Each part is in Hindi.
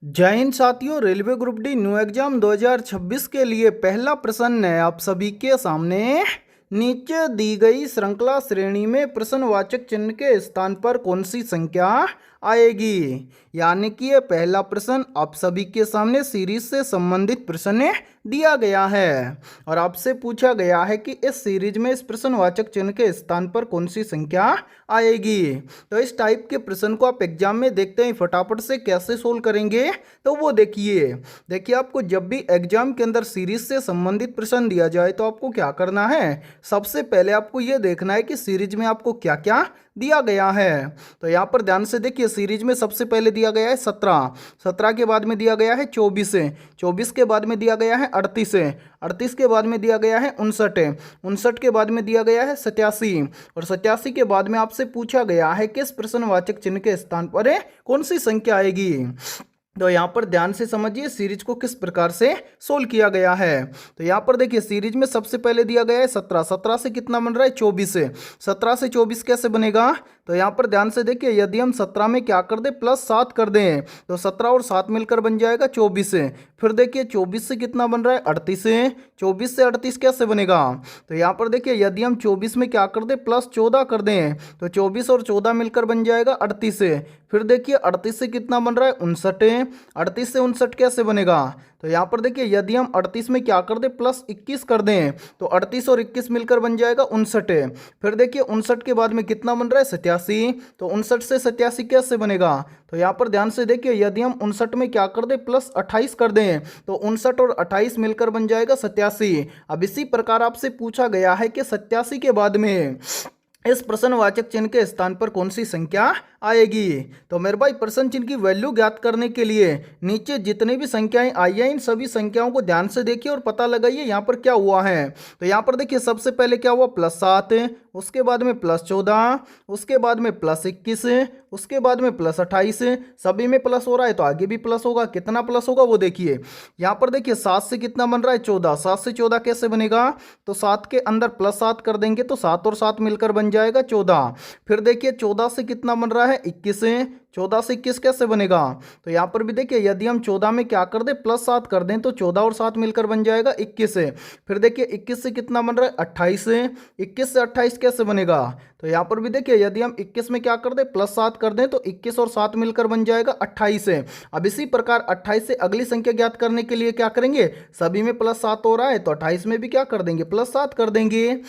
जय हिंद साथियों। Railway group D new exam 2026 के लिए पहला प्रश्न है आप सभी के सामने। नीचे दी गई श्रृंखला श्रेणी में प्रश्नवाचक चिन्ह के स्थान पर कौन सी संख्या आएगी। यानी कि ये पहला प्रश्न आप सभी के सामने सीरीज से संबंधित प्रश्न दिया गया है और आपसे पूछा गया है कि इस सीरीज में इस प्रश्नवाचक चिन्ह के स्थान पर कौन सी संख्या आएगी। तो इस टाइप के प्रश्न को आप एग्जाम में देखते हैं फटाफट से कैसे सोल्व करेंगे। तो वो देखिए आपको जब भी एग्जाम के अंदर सीरीज से संबंधित प्रश्न दिया जाए तो आपको क्या करना है। सबसे पहले आपको ये देखना है कि सीरीज में आपको क्या क्या दिया गया है। तो यहाँ पर ध्यान से देखिए, सीरीज में सबसे पहले दिया गया है 17 के बाद में दिया गया है 24 के बाद में दिया गया है 38 के बाद में दिया गया है 59 के बाद में दिया गया है 87 और 87 के बाद में आपसे पूछा गया है कि इस प्रश्नवाचक चिन्ह के स्थान पर कौन सी संख्या आएगी। तो यहाँ पर ध्यान से समझिए सीरीज को किस प्रकार से सोल्व किया गया है। तो यहाँ पर देखिए सीरीज में सबसे पहले दिया गया है 17 से कितना बन रहा है 24 से 17 से 24 कैसे बनेगा। तो यहाँ पर ध्यान से देखिए यदि हम 17 में क्या कर दें +7 कर दें तो 17 और 7 मिलकर बन जाएगा 24 से। फिर देखिए 24 से कितना बन रहा है 38 से 24 से 38 कैसे बनेगा। तो यहाँ पर देखिए यदि हम 24 में क्या कर दें +14 कर दें तो 24 और 14 मिलकर बन जाएगा 38 से। फिर देखिए 38 से कितना बन रहा है 59, 38 से 59 कैसे बनेगा। तो यहाँ पर देखिए यदि हम 38 में क्या कर दें +21 कर दें तो 38 और 21 मिलकर बन जाएगा 59। फिर देखिए 59 के बाद में कितना बन रहा है 87, तो 59 से 87 कैसे बनेगा। तो यहाँ पर ध्यान से देखिए यदि हम 59 में क्या कर दें +28 कर दें तो 59 और 28 मिलकर बन जाएगा 87। अब इसी प्रकार आपसे पूछा गया है कि 87 के बाद में इस प्रश्नवाचक चिन्ह के स्थान पर कौन सी संख्या आएगी। तो मेरे भाई प्रश्न चिन्ह की वैल्यू ज्ञात करने के लिए नीचे जितनी भी संख्याएं आई हैं इन सभी संख्याओं को ध्यान से देखिए और पता लगाइए यहाँ पर क्या हुआ है। तो यहाँ पर देखिए सबसे पहले क्या हुआ +7, उसके बाद में +14, उसके बाद में +21, उसके बाद में +28। सभी में प्लस हो रहा है तो आगे भी प्लस होगा। कितना प्लस होगा वो देखिए। यहाँ पर देखिए 7 से कितना बन रहा है 14, 7 से 14 कैसे बनेगा। तो 7 के अंदर +7 कर देंगे तो 7 और 7 मिलकर बन जाएगा 14। फिर देखिए 14 से कितना बन रहा है 21, 14 से 21 कैसे बनेगा। तो यहाँ पर भी देखिए यदि हम 14 में क्या कर दें +7 कर दें तो 14 और 7 मिलकर बन जाएगा 21। फिर देखिए 21 से कितना बन रहा है 28, 21 से 28 कैसे बनेगा। तो यहाँ पर भी देखिए यदि हम 21 में क्या कर दें +7 कर दें तो 21 और 7 मिलकर बन जाएगा 28। अब इसी प्रकार 28 से अगली संख्या ज्ञात करने के लिए क्या करेंगे, सभी में +7 हो रहा है तो 28 में भी क्या कर देंगे +7 कर देंगे।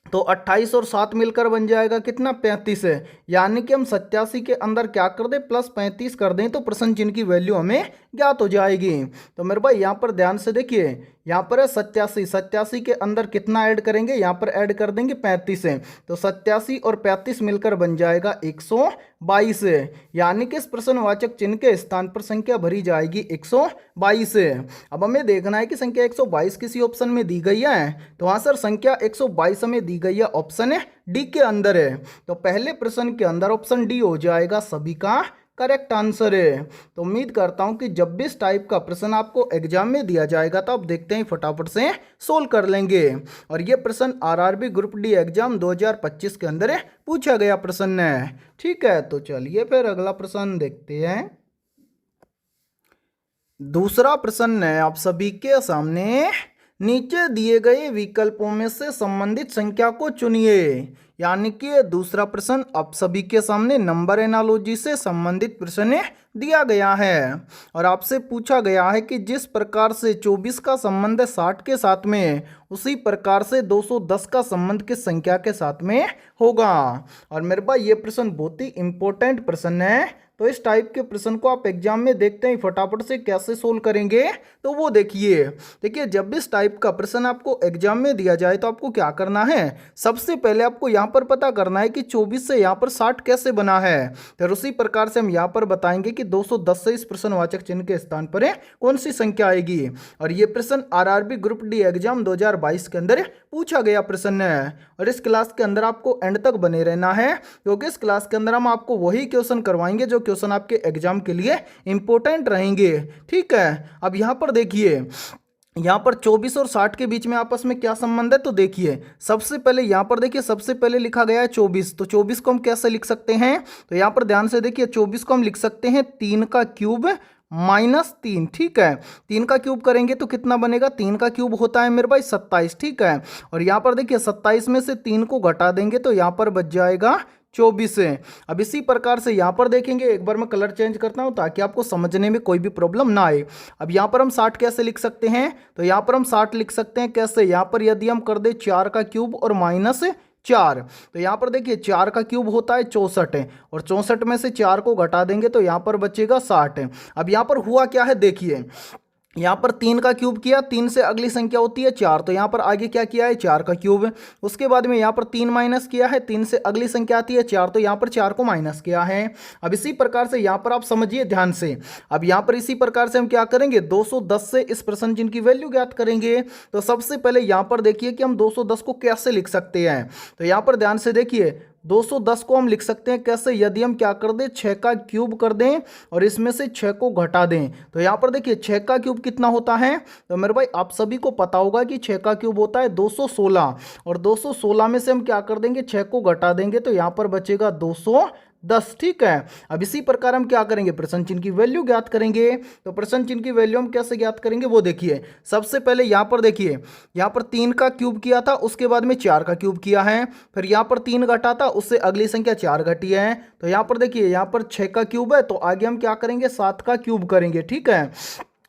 तो 28 और 7 मिलकर बन जाएगा कितना 35 है। यानी कि हम 87 के अंदर क्या कर दें +35 कर दें तो प्रश्न चिन्ह की वैल्यू हमें ज्ञात हो जाएगी। तो मेरे भाई यहाँ पर ध्यान से देखिए यहाँ पर है 87 के अंदर कितना ऐड करेंगे, यहाँ पर ऐड कर देंगे 35 है। तो 87 और 35 मिलकर बन जाएगा 122 है। यानी कि इस प्रश्नवाचक चिन्ह के स्थान पर संख्या भरी जाएगी 122 है। अब हमें देखना है कि संख्या 122 किसी ऑप्शन में दी गई है। तो हाँ सर संख्या 122 हमें दी गई है ऑप्शन डी के अंदर है। तो पहले प्रश्न के अंदर ऑप्शन डी हो जाएगा सभी का करेक्ट आंसर है। तो उम्मीद करता हूं कि जब भी इस टाइप का प्रश्न आपको एग्जाम में दिया जाएगा तो आप देखते हैं फटाफट से सोल्व कर लेंगे। और ये प्रश्न आरआरबी ग्रुप डी एग्जाम 2025 के अंदर पूछा गया प्रश्न है। ठीक है, तो चलिए फिर अगला प्रश्न देखते हैं। दूसरा प्रश्न है आप सभी के सामने। नीचे दिए गए विकल्पों में से संबंधित संख्या को चुनिए। यानी कि ये दूसरा प्रश्न आप सभी के सामने नंबर एनालॉजी से संबंधित प्रश्न दिया गया है और आपसे पूछा गया है कि जिस प्रकार से 24 का संबंध है 60 के साथ में उसी प्रकार से 210 का संबंध किस संख्या के साथ में होगा। और मेरे पास ये प्रश्न बहुत ही इंपॉर्टेंट प्रश्न है। तो इस टाइप के प्रश्न को आप एग्जाम में देखते हैं फटाफट से कैसे सोल्व करेंगे। तो वो देखिए जब भी इस टाइप का प्रश्न आपको एग्जाम में दिया जाए तो आपको क्या करना है, सबसे पहले आपको यहाँ पर पता करना है कि 24 से यहाँ पर 60 कैसे बना है। फिर उसी प्रकार से हम यहाँ पर बताएंगे कि 210 से इस प्रश्नवाचक चिन्ह के स्थान पर कौन सी संख्या आएगी। और ये प्रश्न आरआरबी ग्रुप डी एग्जाम 2022 के अंदर पूछा गया प्रश्न है। और इस क्लास के अंदर आपको एंड तक बने रहना है क्योंकि इस क्लास के अंदर हम आपको वही क्वेश्चन करवाएंगे जो क्वेश्चन आपके एग्जाम के लिए इंपॉर्टेंट रहेंगे। ठीक है, अब यहाँ पर देखिए यहाँ पर 24 और 60 के बीच में आपस में क्या संबंध है। तो देखिए सबसे पहले यहाँ पर देखिए सबसे पहले लिखा गया है 24। तो 24 को हम कैसे लिख सकते हैं, तो यहाँ पर ध्यान से देखिए 24 को हम लिख सकते हैं 3 का क्यूब -3। ठीक है, 3 का क्यूब करेंगे तो कितना बनेगा, 3 का क्यूब होता है मेरे भाई 27। ठीक है, और यहाँ पर देखिए 27 में से 3 को घटा देंगे तो यहाँ पर बच जाएगा 24 है। अब इसी प्रकार से यहाँ पर देखेंगे, एक बार मैं कलर चेंज करता हूँ ताकि आपको समझने में कोई भी प्रॉब्लम ना आए। अब यहाँ पर हम 60 कैसे लिख सकते हैं, तो यहाँ पर हम 60 लिख सकते हैं कैसे, यहाँ पर यदि हम कर दे 4 का क्यूब और -4, तो यहाँ पर देखिए 4 का क्यूब होता है 64 है, और 64 में से 4 को घटा देंगे तो यहाँ पर बचेगा 60 है। अब यहाँ पर हुआ क्या है देखिए, यहाँ पर 3 का क्यूब किया, 3 से अगली संख्या होती है 4, तो यहाँ पर आगे क्या किया है 4 का क्यूब। उसके बाद में यहाँ पर 3 माइनस किया है, 3 से अगली संख्या आती है 4, तो यहाँ पर 4 को माइनस किया है। अब इसी प्रकार से यहाँ पर आप समझिए ध्यान से, अब यहाँ पर इसी प्रकार से हम क्या करेंगे 210 से इस प्रश्न चिन्ह की वैल्यू ज्ञात करेंगे। तो सबसे पहले यहाँ पर देखिए कि हम 210 को कैसे लिख सकते हैं, तो यहाँ पर ध्यान से देखिए 210 को हम लिख सकते हैं कैसे, यदि हम क्या कर दें 6 का क्यूब कर दें और इसमें से 6 को घटा दें, तो यहाँ पर देखिए 6 का क्यूब कितना होता है, तो मेरे भाई आप सभी को पता होगा कि 6 का क्यूब होता है 216, और 216 में से हम क्या कर देंगे 6 को घटा देंगे तो यहाँ पर बचेगा 210। ठीक है, अब इसी प्रकार हम क्या करेंगे प्रश्न चिन्ह की वैल्यू ज्ञात करेंगे। तो प्रश्न चिन्ह की वैल्यू हम कैसे ज्ञात करेंगे वो देखिए, सबसे पहले यहाँ पर देखिए, यहाँ पर 3 का क्यूब किया था, उसके बाद में 4 का क्यूब किया है, फिर यहाँ पर 3 घटा था, उससे अगली संख्या 4 घटी है, तो यहाँ पर देखिए यहाँ पर 6 का क्यूब है, तो आगे हम क्या करेंगे 7 का क्यूब करेंगे। ठीक है,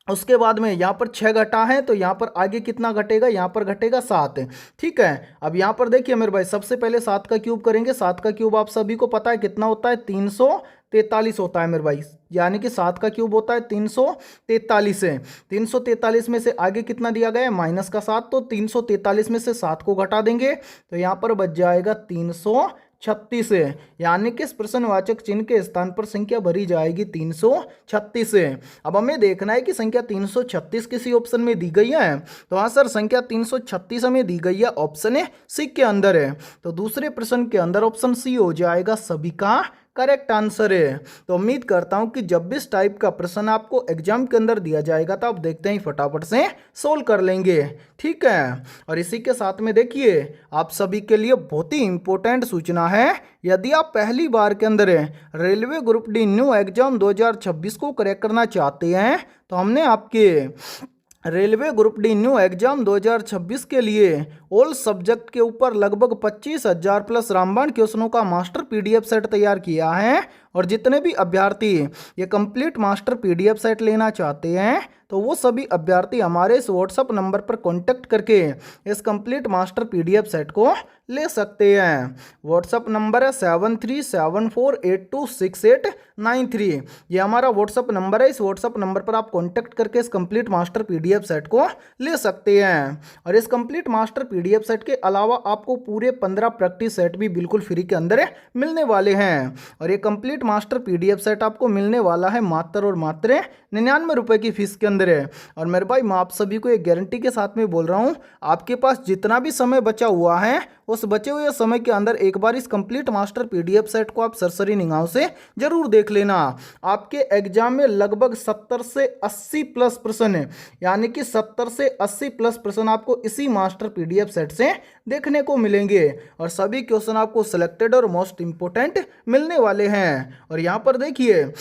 उसके बाद में यहाँ पर 6 घटा है, तो यहाँ पर आगे कितना घटेगा, यहाँ पर घटेगा 7। ठीक है, अब यहाँ पर देखिए मेरे भाई सबसे पहले 7 का क्यूब करेंगे, 7 का क्यूब आप सभी को पता है कितना होता है 343 होता है मेरे भाई, यानी कि 7 का क्यूब होता है 343 है। 343 में से आगे कितना दिया गया है माइनस का 7, तो 343 में से 7 को घटा देंगे तो यहाँ पर बच जाएगा 336 है, यानी कि इस प्रश्नवाचक चिन्ह के स्थान पर संख्या भरी जाएगी 336 है। अब हमें देखना है कि संख्या 336 किसी ऑप्शन में दी गई है, तो हाँ सर संख्या 336 हमें दी गई है ऑप्शन सी के अंदर है, तो दूसरे प्रश्न के अंदर ऑप्शन सी हो जाएगा सभी का करेक्ट आंसर है। तो उम्मीद करता हूं कि जब भी इस टाइप का प्रश्न आपको एग्जाम के अंदर दिया जाएगा तो आप देखते हैं फटाफट से सोल्व कर लेंगे। ठीक है, और इसी के साथ में देखिए आप सभी के लिए बहुत ही इंपॉर्टेंट सूचना है, यदि आप पहली बार के अंदर railway group D new exam 2026 को क्रैक करना चाहते हैं तो हमने आपके railway group D new exam 2026 के लिए ऑल सब्जेक्ट के ऊपर लगभग 25,000 प्लस रामबाण क्वेश्चनों का मास्टर पीडीएफ सेट तैयार किया है, और जितने भी अभ्यर्थी ये कंप्लीट मास्टर पीडीएफ सेट लेना चाहते हैं तो वो सभी अभ्यर्थी हमारे इस व्हाट्सअप नंबर पर कांटेक्ट करके इस कंप्लीट मास्टर पीडीएफ सेट को ले सकते हैं। व्हाट्सअप नंबर है 7374826893, ये हमारा व्हाट्सअप नंबर है। इस व्हाट्सअप नंबर पर आप कांटेक्ट करके इस कंप्लीट मास्टर पीडीएफ सेट को ले सकते हैं। और इस कंप्लीट मास्टर पीडीएफ सेट के अलावा आपको पूरे 15 प्रैक्टिस सेट भी बिल्कुल फ्री के अंदर मिलने वाले हैं, और ये कंप्लीट मास्टर पीडीएफ सेट आपको मिलने वाला है मात्र और मात्र 99 रुपए की फीस के अंदर है। और मेरे भाई मैं आप सभी को एक गारंटी के साथ में बोल रहा हूँ, आपके पास जितना भी समय बचा हुआ है उस बचे हुए समय के अंदर एक बार इस कंप्लीट मास्टर पीडीएफ सेट को आप सरसरी निगाहों से जरूर देख लेना। आपके एग्जाम में लगभग 70 से 80 प्लस प्रश्न है, यानी कि 70 से 80 प्लस प्रश्न आपको इसी मास्टर पीडीएफ सेट से देखने को मिलेंगे, और सभी क्वेश्चन आपको सिलेक्टेड और मोस्ट इंपोर्टेंट मिलने वाले हैं। और यहाँ पर देखिए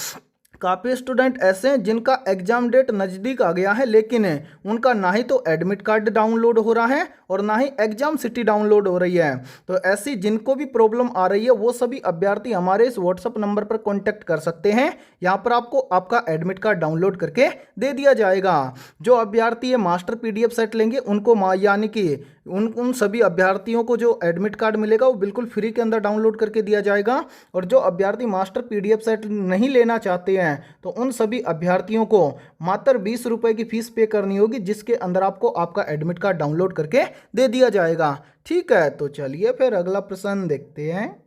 काफ़ी स्टूडेंट ऐसे हैं जिनका एग्जाम डेट नज़दीक आ गया है, लेकिन उनका ना ही तो एडमिट कार्ड डाउनलोड हो रहा है और ना ही एग्जाम सिटी डाउनलोड हो रही है। तो ऐसी जिनको भी प्रॉब्लम आ रही है वो सभी अभ्यर्थी हमारे इस व्हाट्सअप नंबर पर कांटेक्ट कर सकते हैं। यहाँ पर आपको आपका एडमिट कार्ड डाउनलोड करके दे दिया जाएगा। जो अभ्यर्थी ये मास्टर पीडीएफ सेट लेंगे उनको यानी कि उन सभी अभ्यर्थियों को जो एडमिट कार्ड मिलेगा वो बिल्कुल फ्री के अंदर डाउनलोड करके दिया जाएगा, और जो अभ्यर्थी मास्टर पीडीएफ सेट नहीं लेना चाहते हैं तो उन सभी अभ्यर्थियों को मात्र 20 रुपए की फीस पे करनी होगी, जिसके अंदर आपको आपका एडमिट कार्ड डाउनलोड करके दे दिया जाएगा। ठीक है, तो चलिए फिर अगला प्रश्न देखते हैं।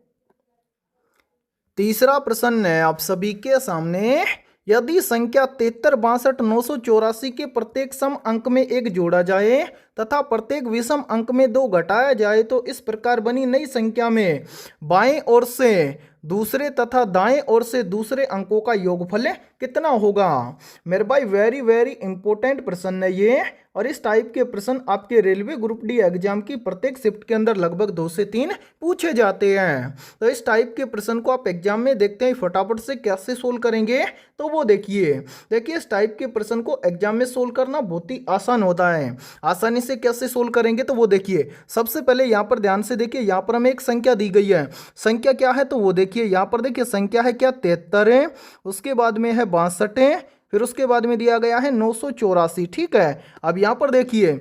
तीसरा प्रश्न है आप सभी के सामने, यदि संख्या 7362 के प्रत्येक सम अंक में 1 जोड़ा जाए तथा प्रत्येक विषम अंक में 2 घटाया जाए तो इस प्रकार बनी नई संख्या में बाएं ओर से दूसरे तथा दाएं ओर से दूसरे अंकों का योगफल कितना होगा। मेरे भाई वेरी वेरी इंपॉर्टेंट प्रश्न है ये, और इस टाइप के प्रश्न आपके रेलवे ग्रुप डी एग्जाम की प्रत्येक शिफ्ट के अंदर लगभग 2 से 3 पूछे जाते हैं। तो इस टाइप के प्रश्न को आप एग्जाम में देखते हैं फटाफट से कैसे सोल्व करेंगे, तो वो देखिए इस टाइप के प्रश्न को एग्जाम में सोल्व करना बहुत ही आसान होता है। आसानी से कैसे सोल्व करेंगे, तो वो देखिए सबसे पहले यहाँ पर ध्यान से देखिए, यहाँ पर हमें एक संख्या दी गई है। संख्या क्या है, तो वो देखिए यहाँ पर देखिए संख्या है क्या 73 है, उसके बाद में है 62 है, फिर उसके बाद में दिया गया है 984। ठीक है, अब यहाँ पर देखिए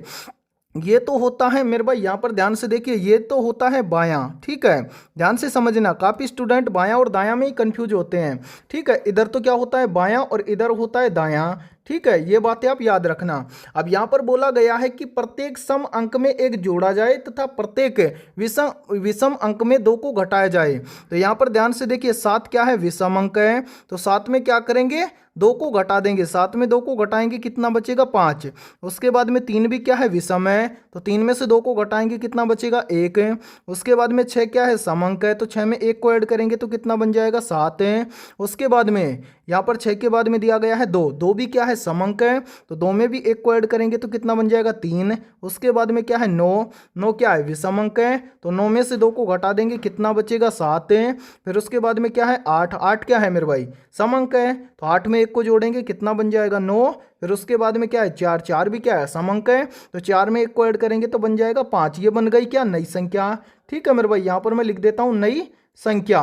ये तो होता है मेरे भाई, यहाँ पर ध्यान से देखिए ये तो होता है बायां। ठीक है, ध्यान से समझना, काफ़ी स्टूडेंट बायां और दायां में ही कंफ्यूज होते हैं। ठीक है, इधर तो क्या होता है बायां और इधर होता है दायां। ठीक है, ये बातें आप याद रखना। अब यहाँ पर बोला गया है कि प्रत्येक सम अंक में एक जोड़ा जाए तथा प्रत्येक विषम अंक में 2 को घटाया जाए। तो यहाँ पर ध्यान से देखिए 7 क्या है, विषम अंक है, तो 7 में क्या करेंगे, 2 को घटा देंगे। 7 में 2 को घटाएंगे कितना बचेगा, 5। उसके बाद में 3 भी क्या है, विषम है, तो 3 में से 2 को घटाएंगे कितना बचेगा, 1 है। उसके बाद में 6 क्या है, सम अंक है, तो 6 में 1 को ऐड करेंगे तो कितना बन जाएगा, 7 है। उसके बाद में यहाँ पर 6 के बाद में दिया गया है 2, 2 भी क्या है, सम अंक है, तो 2 में भी 1 को ऐड करेंगे तो कितना बन जाएगा, 3। उसके बाद में क्या है 9, 9 क्या है, विषम अंक है, तो 9 में से 2 को घटा देंगे कितना बचेगा, 7 है। फिर उसके बाद में क्या है 8, 8 क्या है मेरे भाई, सम अंक है, तो 8 में 1 को जोड़ेंगे कितना बन जाएगा, 9। फिर उसके बाद में क्या है 4, 4 भी क्या है, सम अंक है, तो 4 में 1 को ऐड करेंगे तो बन जाएगा 5। ये बन गई क्या, नई संख्या। ठीक है मेरे भाई, यहाँ पर मैं लिख देता हूँ नई संख्या।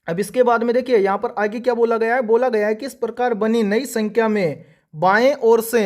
अब इसके बाद में देखिए यहाँ पर आगे क्या बोला गया है, बोला गया है कि इस प्रकार बनी नई संख्या में बाएं ओर से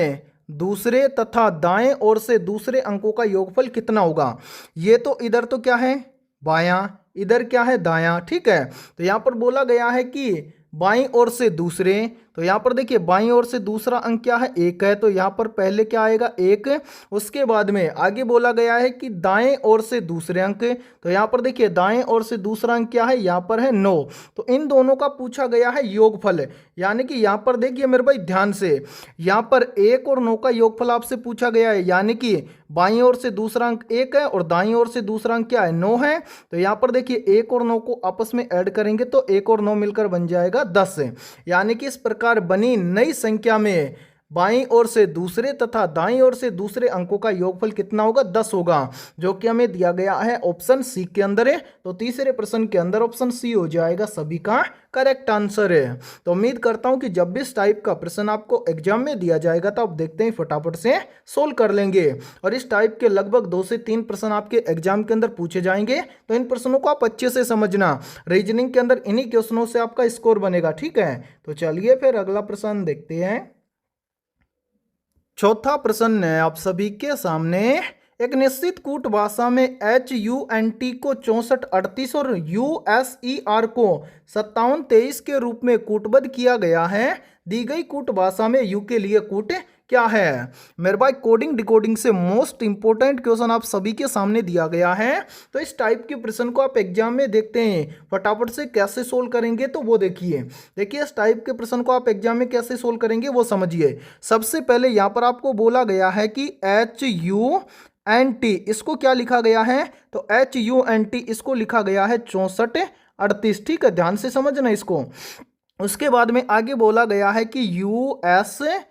दूसरे तथा दाएं ओर से दूसरे अंकों का योगफल कितना होगा। ये तो इधर तो क्या है बायां, इधर क्या है दायां। ठीक है, तो यहाँ पर बोला गया है कि बाईं ओर से दूसरे, तो यहाँ पर देखिए बाईं ओर से दूसरा अंक क्या है, 1 है, तो यहाँ पर पहले क्या आएगा 1। उसके बाद में आगे बोला गया है कि दाएं ओर से दूसरे अंक, तो यहाँ पर देखिए दाएं ओर से दूसरा अंक क्या है, यहाँ पर है 9। तो इन दोनों का पूछा गया है योगफल, यानी कि यहाँ पर देखिए मेरे भाई ध्यान से, यहाँ पर 1 और 9 का योगफल आपसे पूछा गया है, यानी कि बाईं ओर से दूसरा अंक 1 है और दाईं ओर से दूसरा अंक क्या है, 9 है। तो यहाँ पर देखिए 1 और 9 को आपस में ऐड करेंगे तो 1 और 9 मिलकर बन जाएगा 10। यानी कि इस प्रकार बनी नई संख्या में बाईं ओर से दूसरे तथा दाईं ओर से दूसरे अंकों का योगफल कितना होगा, 10 होगा, जो कि हमें दिया गया है ऑप्शन सी के अंदर है। तो तीसरे प्रश्न के अंदर ऑप्शन सी हो जाएगा सभी का करेक्ट आंसर है। तो उम्मीद करता हूं कि जब भी इस टाइप का प्रश्न आपको एग्जाम में दिया जाएगा तो आप देखते हैं फटाफट से सोल्व कर लेंगे, और इस टाइप के लगभग 2 से 3 प्रश्न आपके एग्जाम के अंदर पूछे जाएंगे। तो इन प्रश्नों को आप अच्छे से समझना, रीजनिंग के अंदर इन्हीं क्वेश्चनों से आपका स्कोर बनेगा। ठीक है, तो चलिए फिर अगला प्रश्न देखते हैं। चौथा प्रश्न है आप सभी के सामने, एक निश्चित कूट भाषा में HUNT को 6438 और USER को 5723 के रूप में कूटबद्ध किया गया है। दी गई कूट भाषा में यू के लिए कूट क्या है। मेरे भाई कोडिंग डिकोडिंग से मोस्ट इंपोर्टेंट क्वेश्चन आप सभी के सामने दिया गया है। तो इस टाइप के प्रश्न को आप एग्जाम में देखते हैं फटाफट से कैसे सोल्व करेंगे, तो वो देखिए इस टाइप के प्रश्न को आप एग्जाम में कैसे सोल्व करेंगे वो समझिए। सबसे पहले यहाँ पर आपको बोला गया है कि HUNT इसको क्या लिखा गया है, तो HUNT इसको लिखा गया है 6438। ठीक है, ध्यान से समझना इसको। उसके बाद में आगे बोला गया है कि USER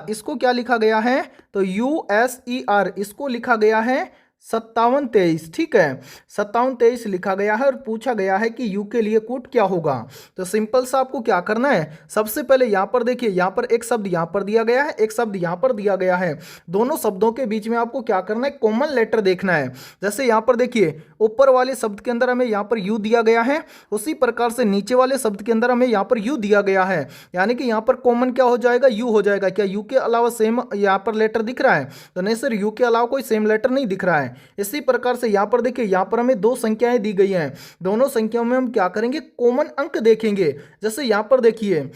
इसको क्या लिखा गया है, तो USER इसको लिखा गया है 5723। ठीक है, 5723 लिखा गया है और पूछा गया है कि यू के लिए कूट क्या होगा। तो सिंपल सा आपको क्या करना है, सबसे पहले यहाँ पर देखिए, यहाँ पर एक शब्द यहाँ पर दिया गया है, एक शब्द यहाँ पर दिया गया है। दोनों शब्दों के बीच में आपको क्या करना है, कॉमन लेटर देखना है। जैसे यहाँ पर देखिए ऊपर वाले शब्द के अंदर हमें यहाँ पर यू दिया गया है, उसी प्रकार से नीचे वाले शब्द के अंदर हमें यहाँ पर यू दिया गया है, यानी कि यहाँ पर कॉमन क्या हो जाएगा, यू हो जाएगा। क्या यू के अलावा सेम यहाँ पर लेटर दिख रहा है, तो नहीं सर, यू के अलावा कोई सेम लेटर नहीं दिख रहा है। इसी प्रकार से यहाँ पर देखिए, यहाँ पर हमें 2 संख्याएं दी गई हैं, दोनों संख्याओं में हम क्या करेंगे, कॉमन अंक देखेंगे। जैसे यहाँ पर देखिए,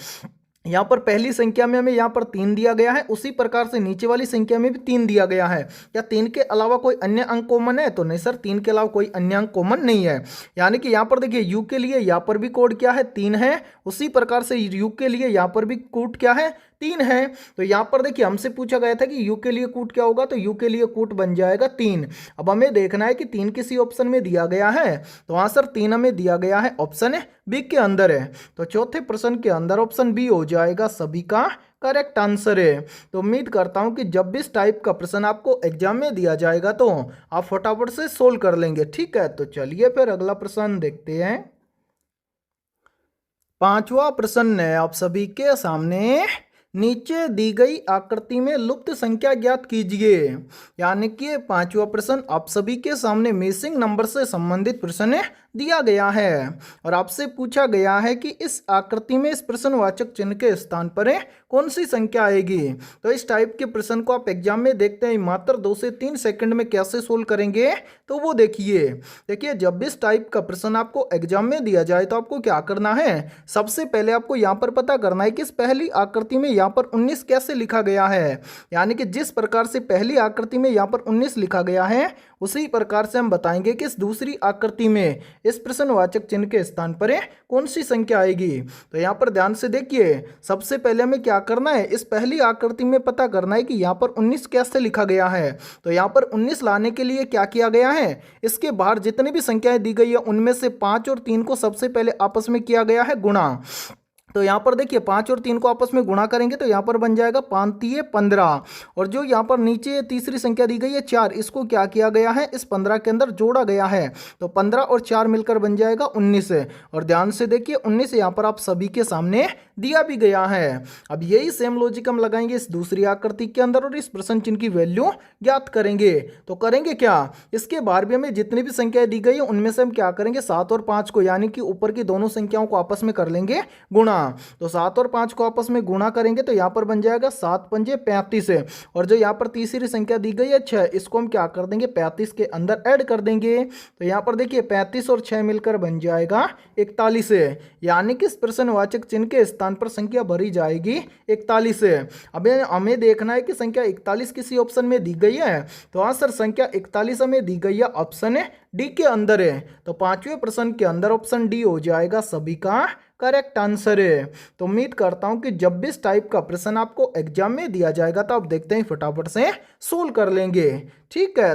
यहाँ पर पहली संख्या में हमें यहाँ पर 3 दिया गया है, उसी प्रकार से नीचे वाली संख्या में भी 3 दिया गया है। क्या 3 के अलावा कोई अन्य अंक कॉमन है, तो नहीं सर, 3 के अलावा कोई अन्य अंक कॉमन नहीं है। यानी कि यहाँ पर देखिए यू के लिए यहाँ पर भी कोड क्या है, 3 है, उसी प्रकार से यू के लिए यहाँ पर भी कोड क्या है, 3 है। तो यहाँ पर देखिए हमसे पूछा गया था कि यू के लिए कूट क्या होगा, तो यू के लिए कूट बन जाएगा 3। अब हमें देखना है कि 3 किसी ऑप्शन में दिया गया है, तो हाँ सर 3 हमें दिया गया है ऑप्शन बी के अंदर है। तो चौथे प्रश्न के अंदर ऑप्शन बी हो जाएगा सभी का करेक्ट आंसर है। तो उम्मीद करता हूं कि जब भी इस टाइप का प्रश्न आपको एग्जाम में दिया जाएगा तो आप फटाफट से सोल्व कर लेंगे। ठीक है, तो चलिए फिर अगला प्रश्न देखते हैं। पांचवा प्रश्न है आप सभी के सामने, नीचे दी गई आकृति में लुप्त संख्या ज्ञात कीजिए। यानी कि पांचवा प्रश्न आप सभी के सामने मिसिंग नंबर से संबंधित प्रश्न दिया गया है और आपसे पूछा गया है कि इस आकृति में इस प्रश्नवाचक चिन्ह के स्थान पर कौन सी संख्या आएगी। तो इस टाइप के प्रश्न को आप एग्जाम में देखते हैं मात्र 2 से 3 सेकंड में कैसे सोल्व करेंगे, तो वो देखिए जब भी इस टाइप का प्रश्न आपको एग्जाम में दिया जाए तो आपको क्या करना है, सबसे पहले आपको यहाँ पर पता करना है कि इस पहली आकृति में यहाँ पर 19 कैसे लिखा गया है। यानी कि जिस प्रकार से पहली आकृति में यहाँ पर 19 लिखा गया है उसी प्रकार से हम बताएंगे कि इस दूसरी आकृति में इस प्रश्नवाचक चिन्ह के स्थान पर कौन सी संख्या आएगी। तो यहाँ पर ध्यान से देखिए, सबसे पहले हमें क्या करना है, इस पहली आकृति में पता करना है कि यहाँ पर 19 कैसे लिखा गया है। तो यहाँ पर 19 लाने के लिए क्या किया गया है, इसके बाहर जितनी भी संख्याएं दी गई है उनमें से 5 और 3 को सबसे पहले आपस में किया गया है गुणा। तो यहाँ पर देखिए 5 और 3 को आपस में गुणा करेंगे तो यहाँ पर बन जाएगा 5 तिये 15, और जो यहाँ पर नीचे तीसरी संख्या दी गई है 4, इसको क्या किया गया है, इस 15 के अंदर जोड़ा गया है। तो 15 और 4 मिलकर बन जाएगा 19। और ध्यान से देखिए 19 यहाँ पर आप सभी के सामने दिया भी गया है। अब यही सेम लॉजिक हम लगाएंगे इस दूसरी आकृति के अंदर और इस प्रश्न चिन्ह की वैल्यू ज्ञात करेंगे। तो करेंगे क्या, इसके बाहर भी हमें जितनी भी संख्याएं दी गई है उनमें से हम क्या करेंगे, 7 और 5 को यानी कि ऊपर की दोनों संख्याओं को आपस में कर लेंगे गुणा। तो 7 और 5 को आपस में गुणा करेंगे तो यहाँ पर बन जाएगा 7 पंजे 35 है, और जो यहाँ पर तीसरी संख्या दी गई है 6, इसको हम क्या कर देंगे 35 के अंदर ऐड कर देंगे। तो यहाँ पर देखिए 35 और 6 मिलकर बन जाएगा 41 है, यानी कि इस प्रश्नवाचक चिन्ह के स्थान पर संख्या भरी जाएगी 41 है। अब हमें देखना है कि संख्या 41 किसी ऑप्शन में दी गई है। तो हाँ सर, संख्या 41 हमें दी गई है ऑप्शन डी के अंदर है। तो पांचवें प्रश्न के अंदर ऑप्शन डी हो जाएगा सभी का करेक्ट आंसर है। तो उम्मीद करता हूं कि जब भी इस टाइप का प्रश्न आपको एग्जाम में दिया जाएगा तो आप देखते हैं फटाफट से सोल्व कर लेंगे। ठीक है।